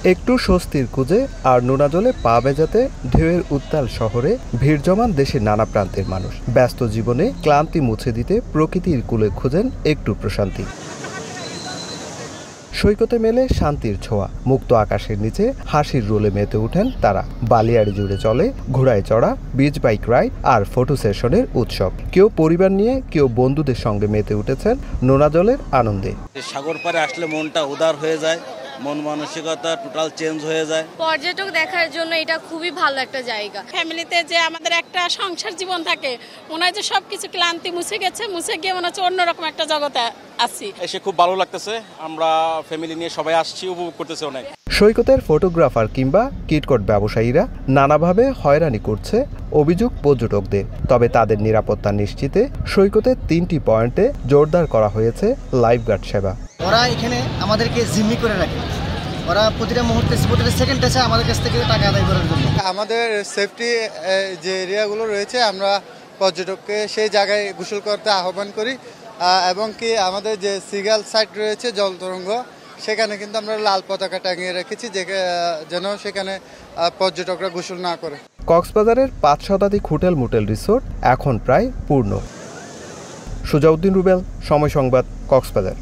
একটু স্বস্তির খুঁজে আর নোনা জলে পা ভেজাতে ঢেউয়ের উত্তাল শহরে ভিড় জমান দেশের নানা প্রান্তের মানুষ ব্যস্ত জীবনে ক্লান্তি মুছে দিতে প্রকৃতির কূলে খুঁজেন একটু প্রশান্তি। সৈকতে মেলে শান্তির ছোঁয়া, মুক্ত আকাশের নিচে হাসির রোলে মেতে ওঠেন তারা। বালিয়াড়ি জুড়ে চলে ঘোড়ায় চড়া, বিচ বাইক রাইড আর ফটো সেশনের উৎসব। কেউ পরিবার নিয়ে, কেউ বন্ধুদের সঙ্গে মেতে উঠেছেন নোনা জলের আনন্দে। সাগর পাড়ে আসলে মনটা উদার হয়ে যায়, মন মানসিকতা টোটাল চেঞ্জ হয়ে যায়। পর্যটক দেখার জন্য এটা খুবই ভালো একটা জায়গা। ফ্যামিলিতে যে আমাদের একটা সংসার জীবন থাকে, মনে হয় যে সবকিছু ক্লান্তি মুছে গেছে, মুছে গিয়ে মনে হচ্ছে অন্যরকম একটা জগতে আছি। এসে খুব ভালো লাগতেছে, আমরা ফ্যামিলি নিয়ে সবাই আসছি, উপভোগ করতেছি অনেক। সৈকতের ফটোগ্রাফার কিংবা কিটকট ব্যবসায়ীরা নানাভাবে হয়রানি করছে অভিযোগ পর্যটকদের। তবে তাদের নিরাপত্তা নিশ্চিতে সৈকতের 3টি পয়েন্টে জোরদার করা হয়েছে লাইফগার্ড সেবা। ওরা এখানে আমাদেরকে জিম্মি করে রাখে, ওরা প্রতিটা মুহূর্তে প্রতিটা সেকেন্ডে চায় আমাদের কাছ থেকে টাকা আদায় করার জন্য। আমাদের সেফটি যে এরিয়াগুলো রয়েছে, আমরা পর্যটককে সেই জায়গায় গোসল করতে আহ্বান করি এবং কি আমাদের যে সিগাল সাইট রয়েছে জল তরঙ্গ, সেখানে কিন্তু আমরা লাল পতাকা টাঙিয়ে রেখেছি যেন সেখানে পর্যটকরা গোসল না করে। কক্সবাজারের 5 শতাধিক হোটেল মোটেল রিসোর্ট এখন প্রায় পূর্ণ। সুজাউদ্দিন রুবেল, সময় সংবাদ, কক্সবাজার।